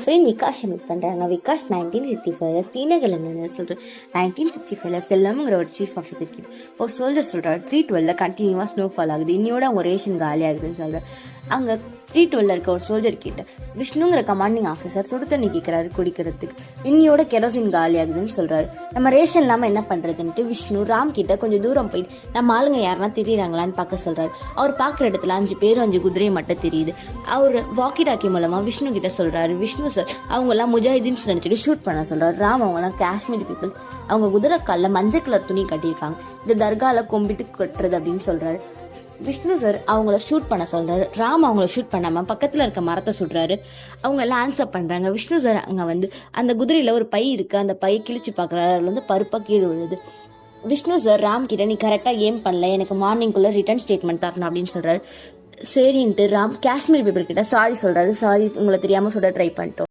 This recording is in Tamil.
ஃப்ரெண்ட் விகாஷ் மீட் பண்ணுறாங்க. விகாஷ் 1965 ஸ்ரீநகரில் இருந்து சொல்கிறேன். 1965 செல்லம்ங்கிற ஒரு சீஃப் ஆஃபீஸர் கிட்ட ஒரு சோல்ஜர் சொல்கிறார் 312 கண்டினியூவாக ஸ்னோஃபால் ஆகுது, இன்னையோட அவங்க ரேஷன் காலி ஆகுதுன்னு சொல்கிறார். அங்கே 312 இருக்க ஒரு சோல்ஜர் கிட்ட விஷ்ணுங்கிற கமாண்டிங் ஆஃபீஸர் சுடு தண்ணி கேட்குறாரு குடிக்கிறதுக்கு, இன்னையோட கெரோசின் காலி ஆகுதுன்னு சொல்கிறாரு. நம்ம ரேஷன் இல்லாமல் என்ன பண்ணுறதுன்ட்டு விஷ்ணு ராம் கிட்ட கொஞ்சம் தூரம் போயிட்டு நம்ம ஆளுங்க யாருன்னா தெரியுறாங்களான்னு பார்க்க சொல்கிறாரு. அவர் பார்க்குற இடத்துல 5 பேர் 5 குதிரை மட்டும் தெரியுது. அவர் வாக்கி டாக்கி மூலமாக விஷ்ணு கிட்ட சொல்கிறாரு, விஷ்ணு சார் அவங்கெல்லாம் முஜாஹிதீன்ஸ் நினச்சிட்டு ஷூட் பண்ண சொல்கிறார். ராம் அவங்களாம் காஷ்மீர் பீப்புள்ஸ், அவங்க குதிரை காலில் மஞ்சள் கலர் துணி கட்டியிருக்காங்க, இந்த தர்காவில் கொம்பிட்டு கட்டுறது அப்படின்னு சொல்கிறாரு. விஷ்ணு சார் அவங்கள ஷூட் பண்ண சொல்கிறாரு. ராம் அவங்கள ஷூட் பண்ணாமல் பக்கத்தில் இருக்க மரத்தை சுடுறாரு. அவங்க எல்லாம் ஆன்சர் பண்ணுறாங்க. விஷ்ணு சார் அங்கே அந்த குதிரையில் ஒரு பை இருக்குது, அந்த பையை கிழிச்சு பார்க்குறாரு. அதில் பருப்பாக கீழே விழுது. விஷ்ணு சார் ராம் கிட்ட நீ கரெக்டாக ஏம் பண்ணல, எனக்கு மார்னிங்குள்ளே ரிட்டர்ன் ஸ்டேட்மெண்ட் தரணும் அப்படின்னு சொல்கிறாரு. சரின்ட்டு ராம் காஷ்மீர் பீப்புள் கிட்ட சாரி சொல்கிறாரு. சாரி உங்களை தெரியாமல் சொல்ல ட்ரை பண்ணிட்டோம்.